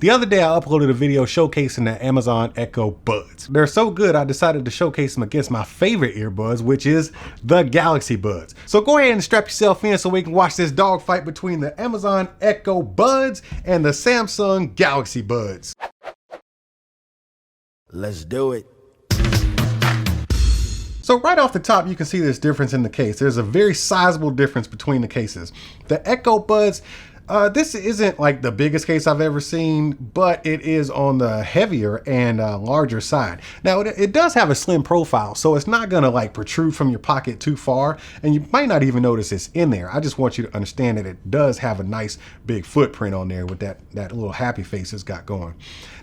The other day I uploaded a video showcasing the Amazon Echo Buds. They're so good I decided to showcase them against my favorite earbuds, which is the Galaxy Buds. So go ahead and strap yourself in so we can watch this dogfight between the Amazon Echo Buds and the Samsung Galaxy Buds. Let's do it. So right off the top, you can see this difference in the case. There's a very sizable difference between the cases. The Echo Buds, this isn't like the biggest case I've ever seen, but it is on the heavier and larger side. Now it does have a slim profile, so it's not gonna like protrude from your pocket too far, and you might not even notice it's in there. I just want you to understand that it does have a nice big footprint on there with that little happy face it's got going.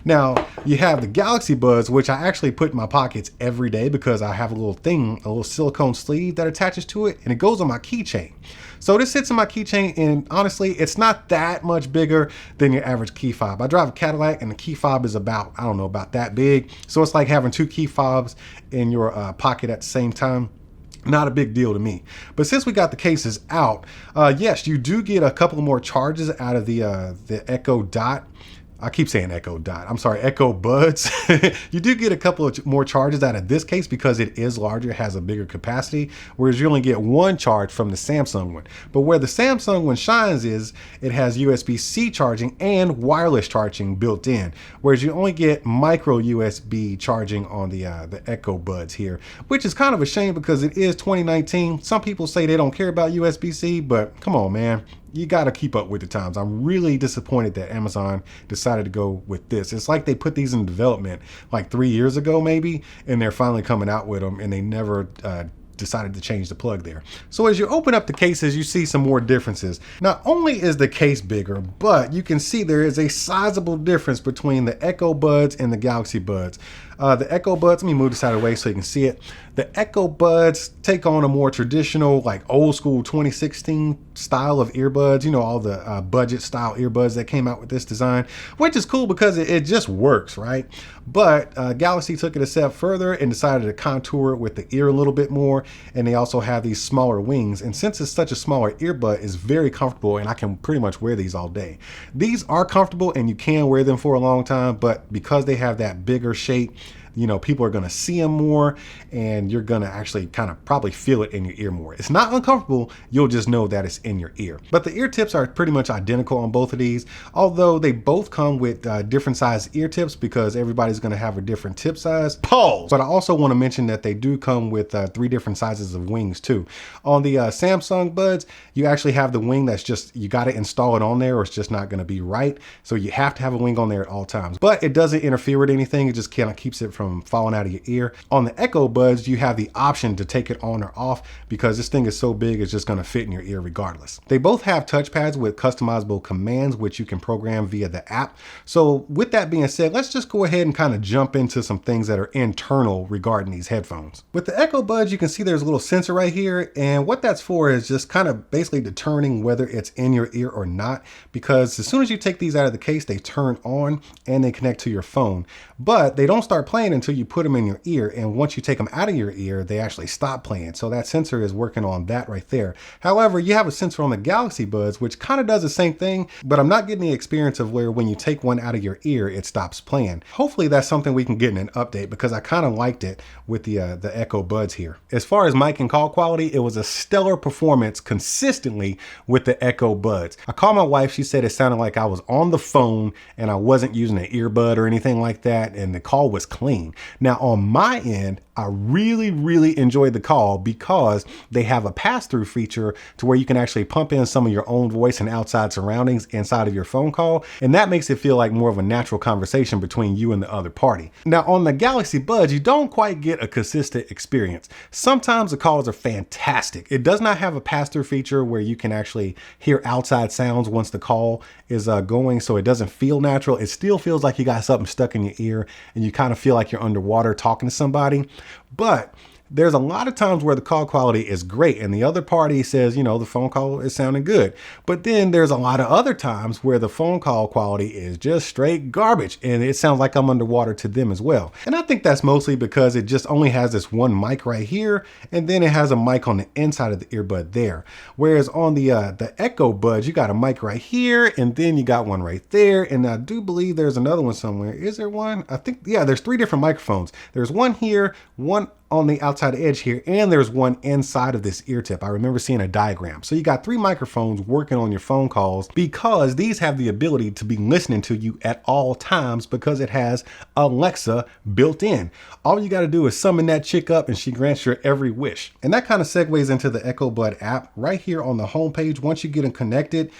Now you have the Galaxy Buds, which I actually put in my pockets every day because I have a little silicone sleeve that attaches to it, and it goes on my keychain. So this sits in my keychain, and honestly, it's not that much bigger than your average key fob. I drive a Cadillac, and the key fob is about, I don't know, about that big. So it's like having two key fobs in your pocket at the same time. Not a big deal to me. But since we got the cases out, yes, you do get a couple more charges out of the Echo Dot. I keep saying Echo Dot. I'm sorry, Echo Buds. You do get a couple of more charges out of this case because it is larger, it has a bigger capacity, whereas you only get one charge from the Samsung one. But where the Samsung one shines is it has USB-C charging and wireless charging built in, whereas you only get micro USB charging on the Echo Buds here, which is kind of a shame because it is 2019. Some people say they don't care about USB-C, but come on, man. You got to keep up with the times. I'm really disappointed that Amazon decided to go with this. It's like they put these in development like 3 years ago maybe, and they're finally coming out with them, and they never decided to change the plug there. So as you open up the cases, you see some more differences. Not only is the case bigger, but you can see there is a sizable difference between the Echo Buds and the Galaxy Buds. The Echo Buds, let me move this out of the way so you can see it. The Echo Buds take on a more traditional, like old school 2016 style of earbuds. You know, all the budget style earbuds that came out with this design, which is cool because it just works, right? But Galaxy took it a step further and decided to contour it with the ear a little bit more. And they also have these smaller wings. And since it's such a smaller earbud, it's very comfortable, and I can pretty much wear these all day. These are comfortable and you can wear them for a long time, but because they have that bigger shape, you know, people are going to see them more, and you're going to actually kind of probably feel it in your ear more. It's not uncomfortable. You'll just know that it's in your ear. But the ear tips are pretty much identical on both of these, although they both come with different size ear tips because everybody's going to have a different tip size. Pause. But I also want to mention that they do come with 3 different sizes of wings too. On the Samsung Buds, you actually have the wing that's just, you got to install it on there or it's just not going to be right. So you have to have a wing on there at all times. But it doesn't interfere with anything. It just kind of keeps it from falling out of your ear. On the Echo Buds, you have the option to take it on or off because this thing is so big it's just going to fit in your ear regardless. They both have touchpads with customizable commands which you can program via the app. So with that being said, let's just go ahead and kind of jump into some things that are internal regarding these headphones. With the Echo Buds, you can see there's a little sensor right here, and what that's for is just kind of basically determining whether it's in your ear or not, because as soon as you take these out of the case, they turn on and they connect to your phone, but they don't start playing until you put them in your ear, and once you take them out of your ear, they actually stop playing. So that sensor is working on that right there. However, you have a sensor on the Galaxy Buds which kind of does the same thing, but I'm not getting the experience of where when you take one out of your ear, it stops playing. Hopefully that's something we can get in an update because I kind of liked it with the Echo Buds here. As far as mic and call quality, it was a stellar performance consistently with the Echo Buds. I called my wife, she said it sounded like I was on the phone and I wasn't using an earbud or anything like that, and the call was clean. Now on my end, I really enjoyed the call because they have a pass-through feature to where you can actually pump in some of your own voice and outside surroundings inside of your phone call, and that makes it feel like more of a natural conversation between you and the other party. Now on the Galaxy Buds, you don't quite get a consistent experience. Sometimes the calls are fantastic. It does not have a pass-through feature where you can actually hear outside sounds once the call is going, so it doesn't feel natural. It still feels like you got something stuck in your ear and you kind of feel like you're underwater talking to somebody. But there's a lot of times where the call quality is great and the other party says, you know, the phone call is sounding good. But then there's a lot of other times where the phone call quality is just straight garbage and it sounds like I'm underwater to them as well. And I think that's mostly because it just only has this one mic right here, and then it has a mic on the inside of the earbud there. Whereas on the Echo Buds, you got a mic right here, and then you got one right there. And I do believe there's another one somewhere. Is there one? I think, yeah, there's 3 different microphones. There's one here, one on the outside edge here, and there's one inside of this ear tip. I remember seeing a diagram. So you got 3 microphones working on your phone calls because these have the ability to be listening to you at all times because it has Alexa built in. All you got to do is summon that chick up and she grants your every wish. And that kind of segues into the Echo Bud app right here on the homepage. Once you get them connected,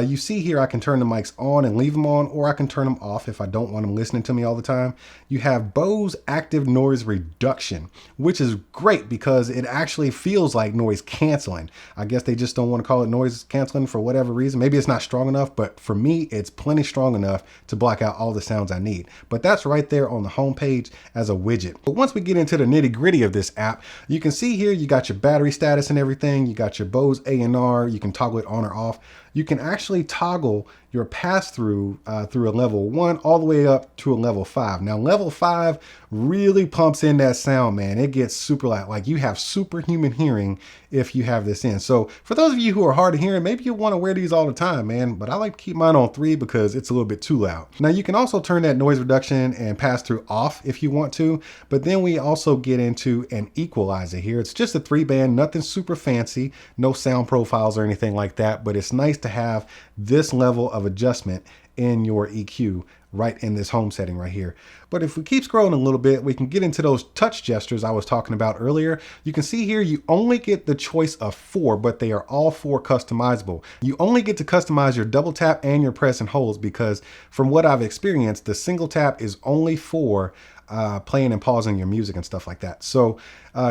you see here I can turn the mics on and leave them on, or I can turn them off if I don't want them listening to me all the time. You have Bose Active Noise Reduction, which is great because it actually feels like noise canceling. I guess they just don't want to call it noise canceling for whatever reason. Maybe it's not strong enough, but for me, it's plenty strong enough to block out all the sounds I need. But that's right there on the homepage as a widget. But once we get into the nitty gritty of this app, you can see here you got your battery status and everything. You got your Bose A&R. You can toggle it on or off. You can actually toggle your pass-through through a level 1 all the way up to a level 5. Now, level 5 really pumps in that sound, man. It gets super loud. Like, you have superhuman hearing if you have this in. So for those of you who are hard of hearing, maybe you want to wear these all the time, man. But I like to keep mine on 3 because it's a little bit too loud. Now, you can also turn that noise reduction and pass-through off if you want to. But then we also get into an equalizer here. It's just a 3-band, nothing super fancy, no sound profiles or anything like that. But it's nice to have this level of adjustment in your EQ right in this home setting right here. But if we keep scrolling a little bit, we can get into those touch gestures I was talking about earlier. You can see here you only get the choice of 4, but they are all 4 customizable. You only get to customize your double tap and your press and holds because from what I've experienced, the single tap is only for playing and pausing your music and stuff like that. So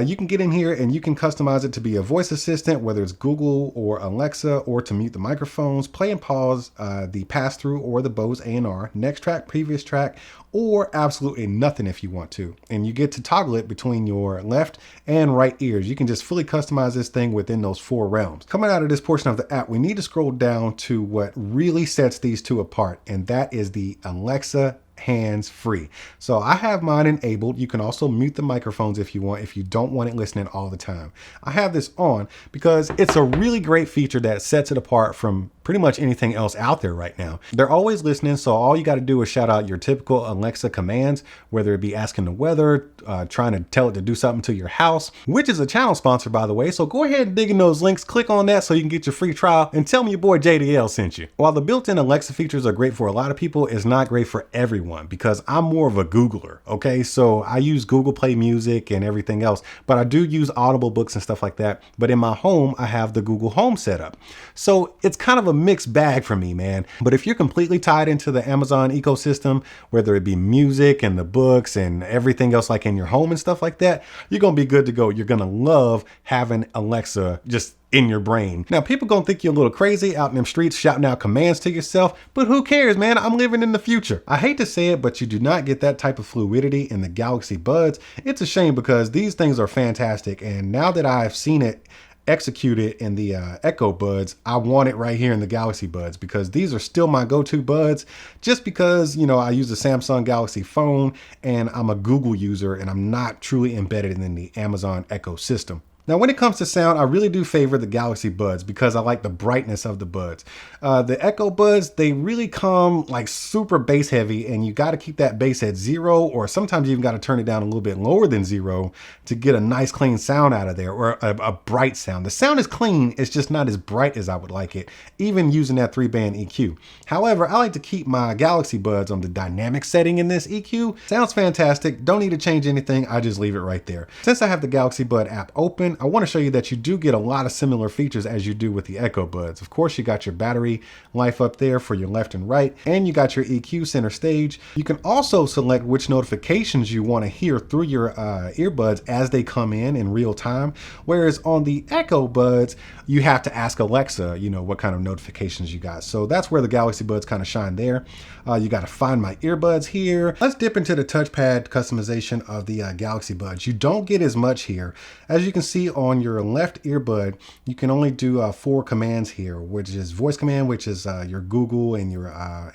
you can get in here and you can customize it to be a voice assistant, whether it's Google or Alexa, or to mute the microphones, play and pause the pass-through or the Bose A&R, next track, previous track, or absolutely nothing if you want to. And you get to toggle it between your left and right ears. You can just fully customize this thing within those 4 realms. Coming out of this portion of the app, we need to scroll down to what really sets these two apart, and that is the Alexa hands-free. So I have mine enabled. You can also mute the microphones if you want, if you don't want it listening all the time. I have this on because it's a really great feature that sets it apart from pretty much anything else out there right now. They're always listening, so all you got to do is shout out your typical Alexa commands, whether it be asking the weather, trying to tell it to do something to your house, which is a channel sponsor, by the way. So go ahead and dig in those links, click on that so you can get your free trial, and tell me your boy JDL sent you. While the built-in Alexa features are great for a lot of people, it's not great for everyone because I'm more of a Googler, okay? So I use Google Play Music and everything else, but I do use Audible books and stuff like that. But in my home, I have the Google Home set up. So it's kind of a mixed bag for me, man. But if you're completely tied into the Amazon ecosystem, whether it be music and the books and everything else like in your home and stuff like that, you're going to be good to go. You're going to love having Alexa just in your brain. Now, people gonna think you're a little crazy out in them streets shouting out commands to yourself, but who cares, man? I'm living in the future. I hate to say it, but you do not get that type of fluidity in the Galaxy Buds. It's a shame because these things are fantastic, and now that I've seen it executed in the Echo Buds, I want it right here in the Galaxy Buds because these are still my go-to buds just because, you know, I use the Samsung Galaxy phone and I'm a Google user and I'm not truly embedded in the Amazon ecosystem. Now, when it comes to sound, I really do favor the Galaxy Buds because I like the brightness of the buds. The Echo Buds, they really come like super bass heavy, and you got to keep that bass at 0, or sometimes you even got to turn it down a little bit lower than 0 to get a nice clean sound out of there, or a bright sound. The sound is clean, it's just not as bright as I would like it, even using that 3-band EQ. However, I like to keep my Galaxy Buds on the dynamic setting in this EQ. Sounds fantastic, don't need to change anything, I just leave it right there. Since I have the Galaxy Bud app open, I want to show you that you do get a lot of similar features as you do with the Echo Buds. Of course, you got your battery life up there for your left and right, and you got your EQ center stage. You can also select which notifications you want to hear through your earbuds as they come in real time. Whereas on the Echo Buds, you have to ask Alexa, you know, what kind of notifications you got. So that's where the Galaxy Buds kind of shine there. You got to find my earbuds here. Let's dip into the touchpad customization of the Galaxy Buds. You don't get as much here. As you can see on your left earbud, you can only do 4 commands here, which is voice command, which is your Google and your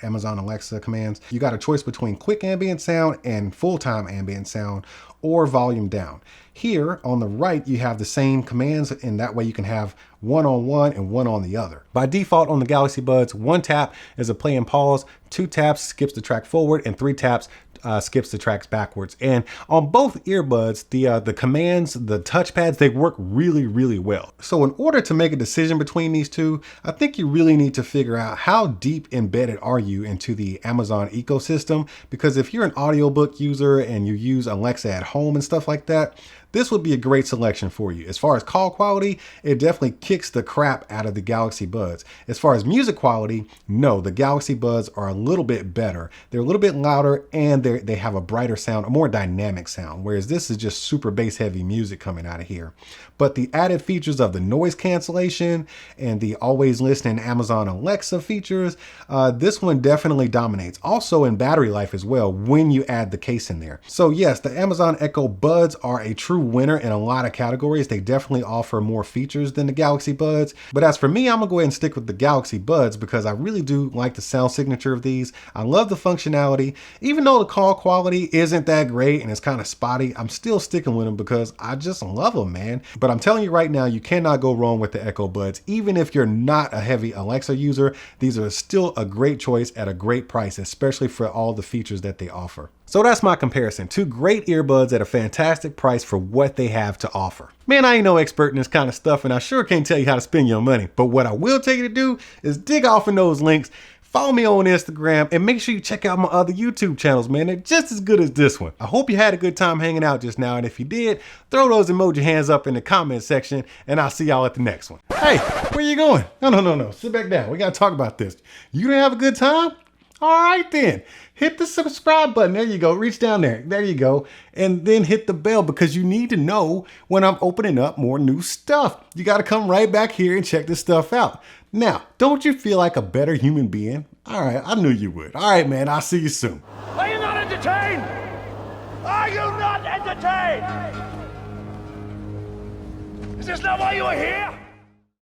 Amazon Alexa commands. You got a choice between quick ambient sound and full-time ambient sound, or volume down. Here on the right, you have the same commands, and that way you can have one on one and one on the other. By default on the Galaxy Buds, 1 tap is a play and pause, 2 taps skips the track forward, and 3 taps skips the tracks backwards. And on both earbuds, the commands, the touchpads, they work really, really well. So in order to make a decision between these two, I think you really need to figure out how deep embedded are you into the Amazon ecosystem, because if you're an audiobook user and you use Alexa at home and stuff like that, this would be a great selection for you. As far as call quality, it definitely kicks the crap out of the Galaxy Buds. As far as music quality, no, the Galaxy Buds are a little bit better. They're a little bit louder, and they have a brighter sound, a more dynamic sound, whereas this is just super bass heavy music coming out of here. But the added features of the noise cancellation and the always listening Amazon Alexa features, this one definitely dominates. Also in battery life as well when you add the case in there. So yes, the Amazon Echo Buds are a true winner in a lot of categories. They definitely offer more features than the Galaxy Buds. But as for me, I'm gonna go ahead and stick with the Galaxy Buds because I really do like the sound signature of these. I love the functionality. Even though the call quality isn't that great and it's kind of spotty, I'm still sticking with them because I just love them, man. But I'm telling you right now, you cannot go wrong with the Echo Buds. Even if you're not a heavy Alexa user, these are still a great choice at a great price, especially for all the features that they offer. So that's my comparison. 2 great earbuds at a fantastic price for what they have to offer. Man, I ain't no expert in this kind of stuff, and I sure can't tell you how to spend your money. But what I will tell you to do is dig off in those links, follow me on Instagram, and make sure you check out my other YouTube channels, man. They're just as good as this one. I hope you had a good time hanging out just now, and if you did, throw those emoji hands up in the comment section, and I'll see y'all at the next one. Hey, where you going? No. Sit back down. We gotta talk about this. You didn't have a good time? All right then, hit the subscribe button. There you go, reach down there. There you go. And then hit the bell because you need to know when I'm opening up more new stuff. You gotta come right back here and check this stuff out. Now, don't you feel like a better human being? All right, I knew you would. All right, man, I'll see you soon. Are you not entertained? Are you not entertained? Is this not why you are here?